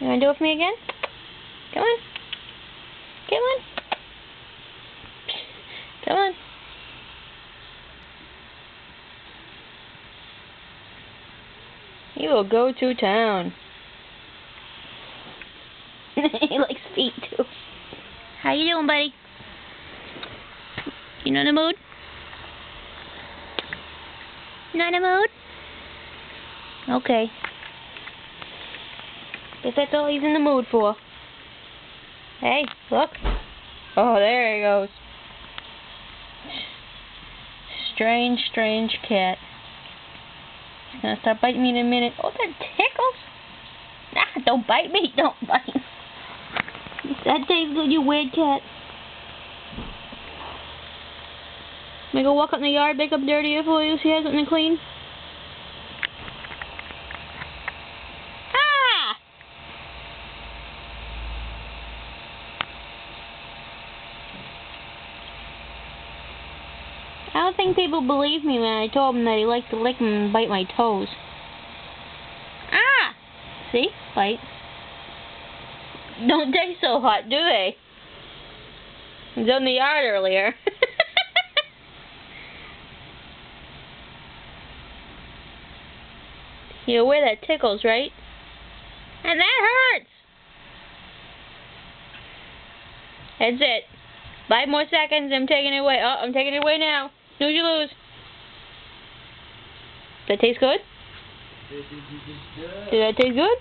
You wanna do it for me again? Come on. Come on. Come on. He will go to town. He likes feet too. How you doing, buddy? You not in the mood? Not in the mood? Okay. Guess that's all he's in the mood for. Hey, look. Oh, there he goes. Strange, strange cat. He's gonna start biting me in a minute. Oh, that tickles. Nah, don't bite me. Don't bite me. That tastes good, you weird cat. Let me go walk up in the yard, make up dirtier for you, so you have something to clean. Ah! I don't think people believe me when I told them that he liked to lick and bite my toes. Ah! See? Bite. Don't taste so hot, do they? I was in the yard earlier. You're aware that tickles, right? And that hurts! That's it. 5 more seconds, I'm taking it away. Oh, I'm taking it away now. Snooze you lose. Does that taste good? Did that taste good?